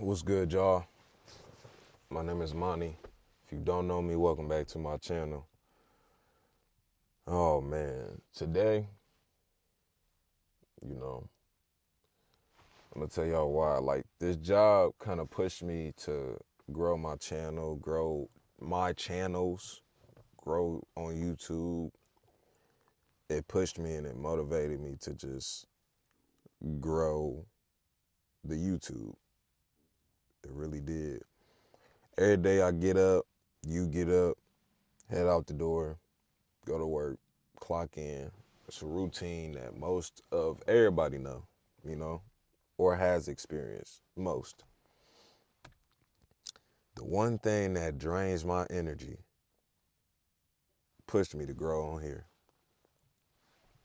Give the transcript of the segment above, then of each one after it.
What's good, y'all? My name is Monty. If you don't know me, welcome back to my channel. Oh man, today, you know, I'm gonna tell y'all why. Like, this job kind of pushed me to grow my channel, grow my channels, grow on YouTube. It pushed me and it motivated me to just grow the YouTube. It really did. Every day I get up, you get up, head out the door, go to work, clock in. It's a routine that most of everybody know, you know, or has experienced most. The one thing that drains my energy pushed me to grow on here.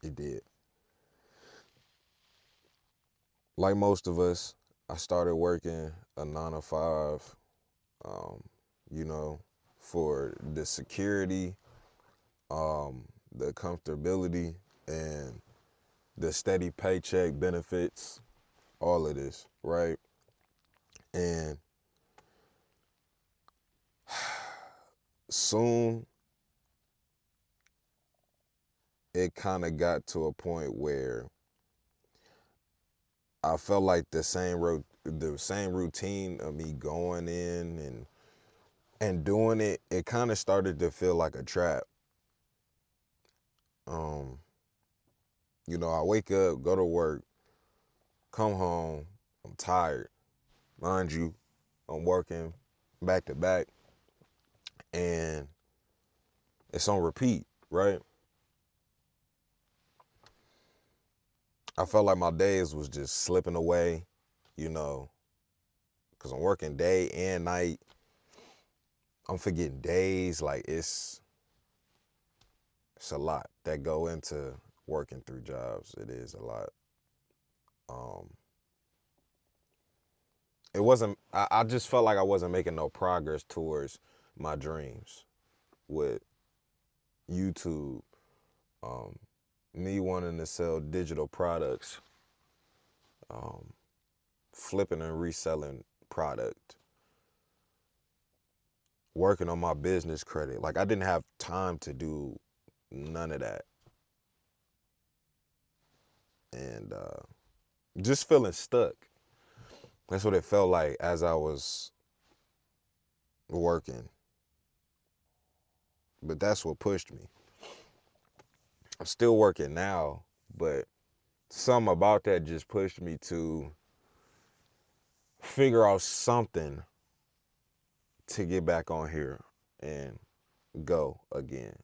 It did. Like most of us, I started working a 9 to 5, um, you know, for the security, the comfortability, and the steady paycheck benefits, all of this, right? And soon it kind of got to a point where I felt like the same routine of me going in and doing it. It kind of started to feel like a trap. Um, I wake up, go to work, come home, I'm tired. Mind you, I'm working back to back, and it's on repeat, right? I felt like my days was just slipping away, you know, because I'm working day and night. I'm forgetting days. Like, it's a lot that go into working 3 jobs. It is a lot. Um, it wasn't. I just felt like I wasn't making no progress towards my dreams with YouTube. Um, Me wanting to sell digital products, um, flipping and reselling product, working on my business credit. Like, I didn't have time to do none of that, and just feeling stuck. That's what it felt like as I was working. But that's what pushed me. I'm still working now, but something about that just pushed me to figure out something to get back on here and go again.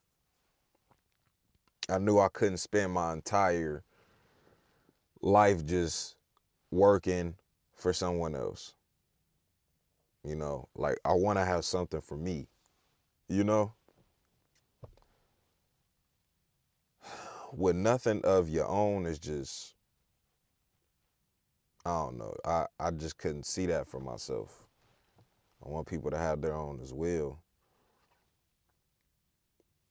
I knew I couldn't spend my entire life just working for someone else. Like, I want to have something for me, you know? With nothing of your own is just, I don't know. I just couldn't see that for myself. I want people to have their own as well.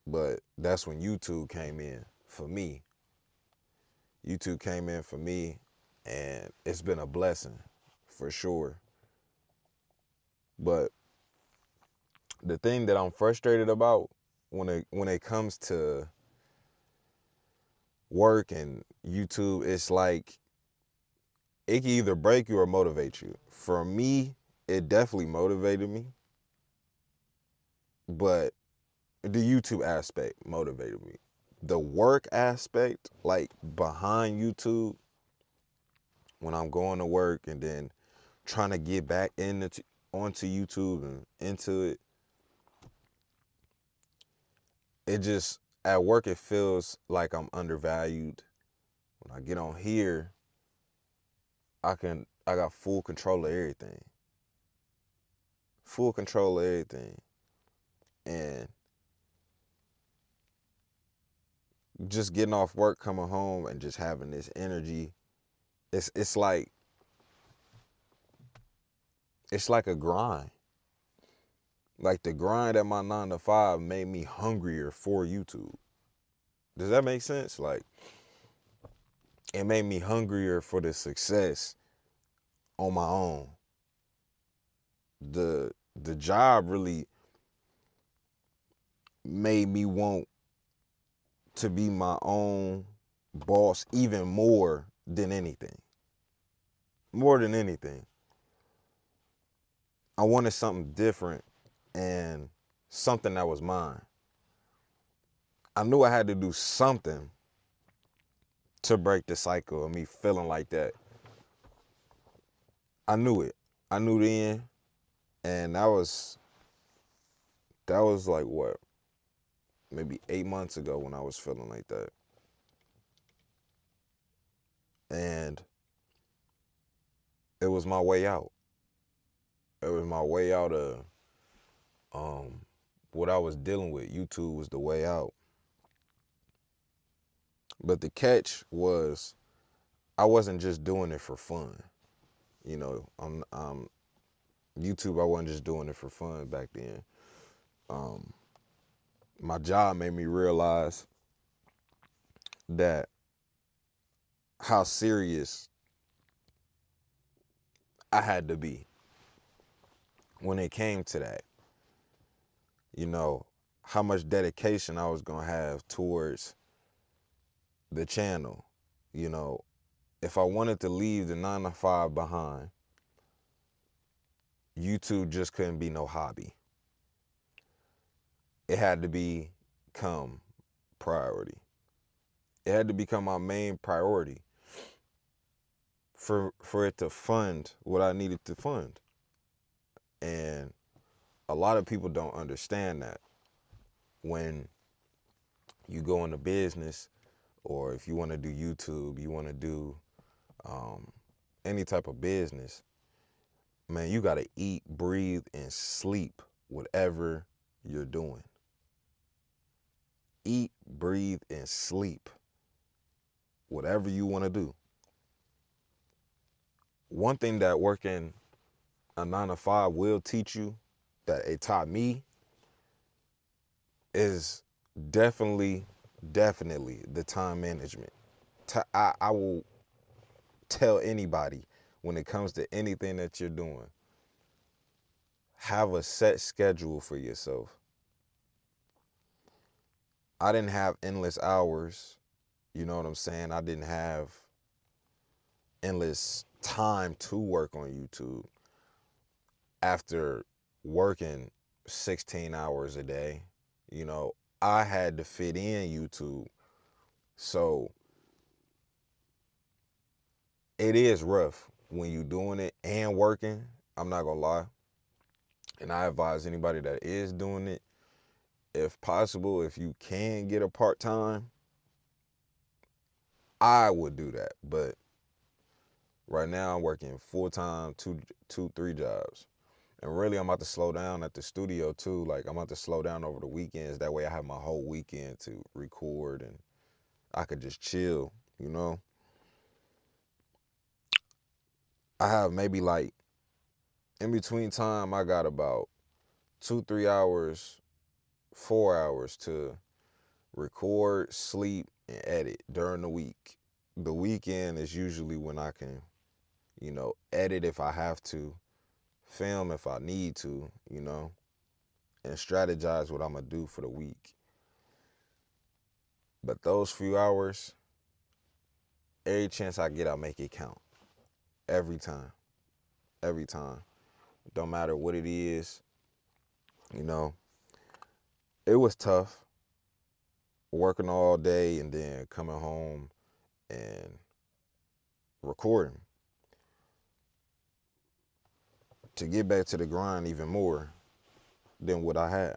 But that's when YouTube came in for me. YouTube came in for me, and it's been a blessing for sure. But the thing that I'm frustrated about when it comes to work and YouTube, it's like it can either break you or motivate you. For me, it definitely motivated me, but the YouTube aspect motivated me. The work aspect, like behind YouTube, when I'm going to work and then trying to get back onto YouTube and into it, it just, at work it feels like I'm undervalued. When I get on here, I got full control of everything. Full control of everything. And just getting off work, coming home, and just having this energy, it's like a grind. Like, the grind at my 9 to 5 made me hungrier for YouTube. Does that make sense? Like, it made me hungrier for the success on my own. the job really made me want to be my own boss even more than anything. More than anything. I wanted something different and something that was mine. I knew I had to do something to break the cycle of me feeling like that. I knew it. I knew then, and that was like what, maybe 8 months ago when I was feeling like that. And it was my way out. It was my way out of what I was dealing with. YouTube was the way out. But the catch was I wasn't just doing it for fun. You know, YouTube, I wasn't just doing it for fun back then. My job made me realize that how serious I had to be when it came to that. You know, how much dedication I was going to have towards the channel. You know, if I wanted to leave the 9 to 5 behind, YouTube just couldn't be no hobby. It had to become priority. It had to become my main priority for it to fund what I needed to fund. And a lot of people don't understand that when you go into business, or if you want to do YouTube, you want to do any type of business, man, you got to eat, breathe, and sleep whatever you're doing. Eat, breathe, and sleep whatever you want to do. One thing that working a 9 to 5 will teach you, that it taught me, is definitely the time management. I will tell anybody, when it comes to anything that you're doing, have a set schedule for yourself. I didn't have endless hours, you know what I'm saying? I didn't have endless time to work on YouTube after working 16 hours a day. You know, I had to fit in YouTube. So it is rough when you doing it and working. I'm not gonna lie. And I advise anybody that is doing it, if possible, if you can get a part-time, I would do that. But right now I'm working full-time, three jobs. And really, I'm about to slow down at the studio too. Like, I'm about to slow down over the weekends. That way I have my whole weekend to record and I could just chill, you know? I have maybe like, in between time, I got about 2, 3 hours, 4 hours to record, sleep, and edit during the week. The weekend is usually when I can, edit if I have to, film if I need to, and strategize what I'm gonna do for the week. But those few hours, every chance I get, I make it count. Every time. Every time. Don't matter what it is, you know. It was tough working all day and then coming home and recording. To get back to the grind even more than what I had.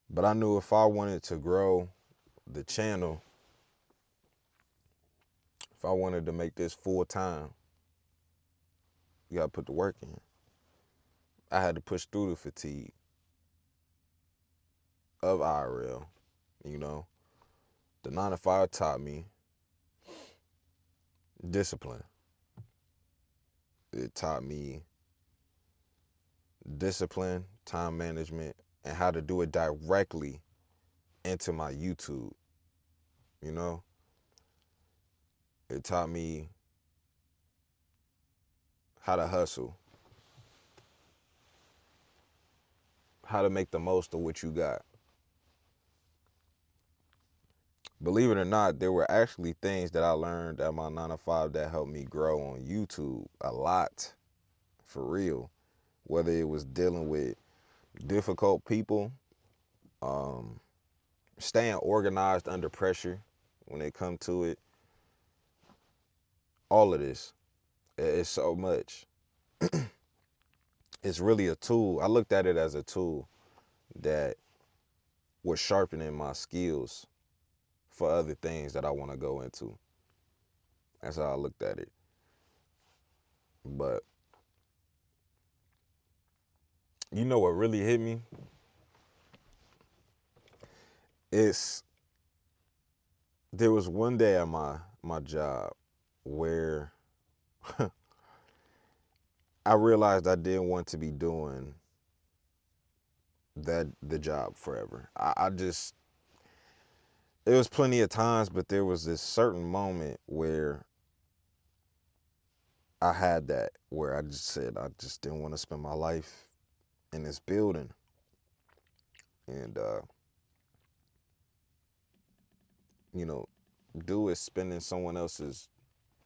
But I knew if I wanted to grow the channel, if I wanted to make this full time, you gotta put the work in. I had to push through the fatigue of IRL, you know. The 9 to 5 taught me discipline. It taught me discipline, time management, and how to do it directly into my YouTube, you know. It taught me how to hustle. how to make the most of what you got. Believe it or not, there were actually things that I learned at my 9 to 5 that helped me grow on YouTube a lot, for real. Whether it was dealing with difficult people, um, staying organized under pressure when it come to it, all of this. It's so much. It's really a tool. I looked at it as a tool that was sharpening my skills for other things that I want to go into. That's how I looked at it. But you know what really hit me? It's there was one day at my job where I realized I didn't want to be doing the job forever. I just There was plenty of times, but there was this certain moment where I had that, where I just said I just didn't want to spend my life in this building. And, you know, do is spending someone else's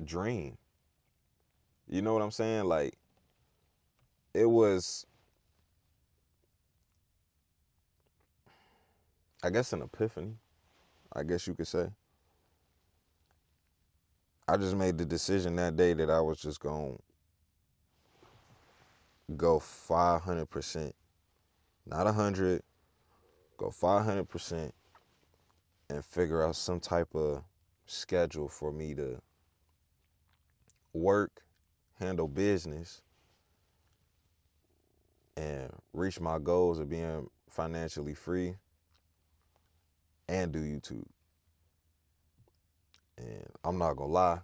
dream. You know what I'm saying? Like, it was, I guess, an epiphany, I guess you could say. I just made the decision that day that I was just going to go 500%, not 100, go 500% and figure out some type of schedule for me to work, handle business, and reach my goals of being financially free and do YouTube. And I'm not gonna lie,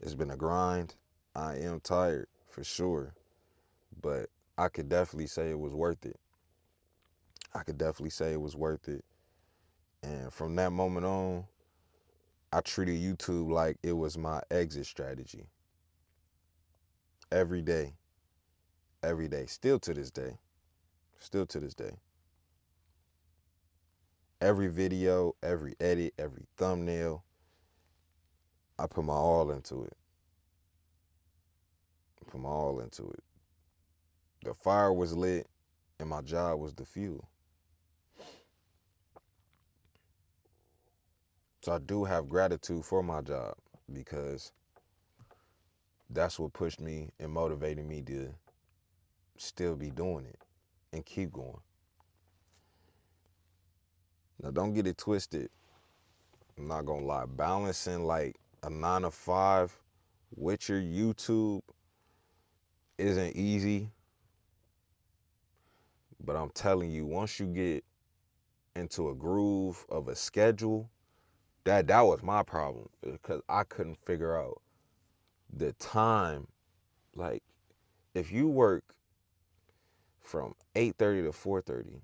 it's been a grind. I am tired for sure, but I could definitely say it was worth it. I could definitely say it was worth it. And from that moment on, I treated YouTube like it was my exit strategy. Every day, every day, still to this day, still to this day. Every video, every edit, every thumbnail, I put my all into it. Put my all into it. The fire was lit and my job was the fuel. So I do have gratitude for my job because that's what pushed me and motivated me to still be doing it and keep going. Now, don't get it twisted. I'm not gonna lie. Balancing like a 9 to 5 with your YouTube isn't easy. But I'm telling you, once you get into a groove of a schedule, that was my problem because I couldn't figure out the time. Like, if you work from 8:30 to 4:30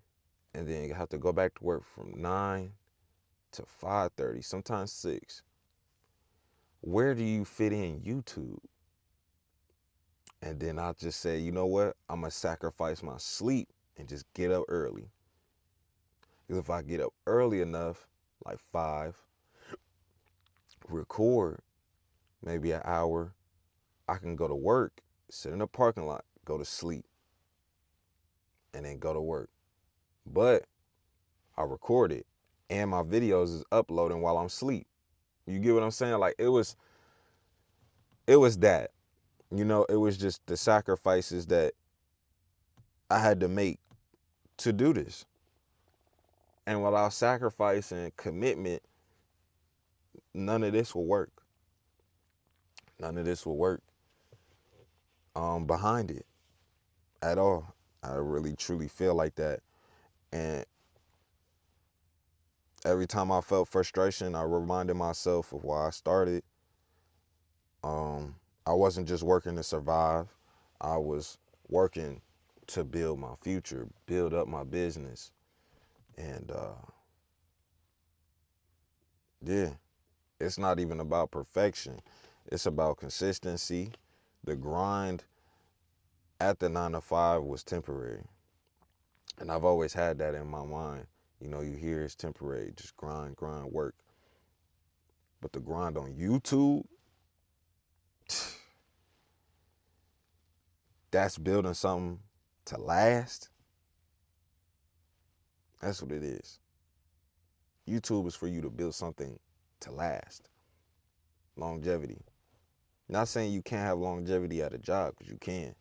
and then you have to go back to work from 9 to 5:30, sometimes 6, where do you fit in YouTube? And then I just say, you know what? I'm going to sacrifice my sleep and just get up early. Because if I get up early enough, like 5, record maybe an hour, I can go to work, sit in the parking lot, go to sleep, and then go to work. But I record it, and my videos is uploading while I'm asleep. You get what I'm saying? Like, it was that. You know, it was just the sacrifices that I had to make to do this. And without sacrifice and commitment, none of this will work. None of this will work behind it at all. I really truly feel like that. And every time I felt frustration, I reminded myself of why I started. I wasn't just working to survive. I was working to build my future, build up my business. And yeah, it's not even about perfection. It's about consistency. The grind at the 9 to 5 was temporary. And I've always had that in my mind. You know, you hear it's temporary, just grind, grind, work. But the grind on YouTube, that's building something to last. That's what it is. YouTube is for you to build something to last. Longevity. Not saying you can't have longevity at a job, because you can.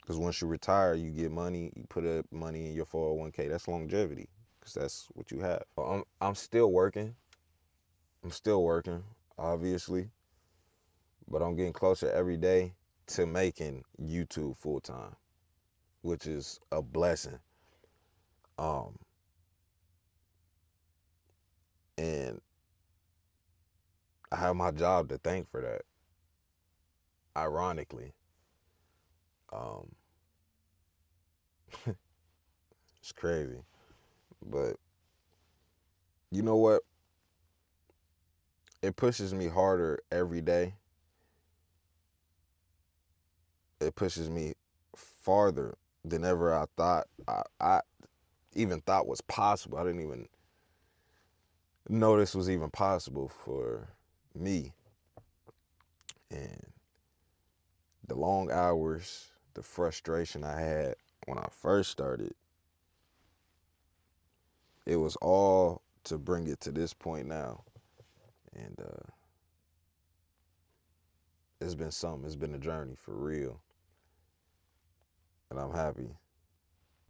Because once you retire, you get money, you put up money in your 401k. That's longevity, because that's what you have. I'm still working. I'm still working, obviously. But I'm getting closer every day to making YouTube full time, which is a blessing. Um, and I have my job to thank for that. Ironically, um, it's crazy, but you know what? It pushes me harder every day. It pushes me farther than ever I thought. I even thought was possible. I didn't even know this was even possible for me. And the long hours, the frustration I had when I first started, it was all to bring it to this point now. And it's been something. It's been a journey for real. And I'm happy.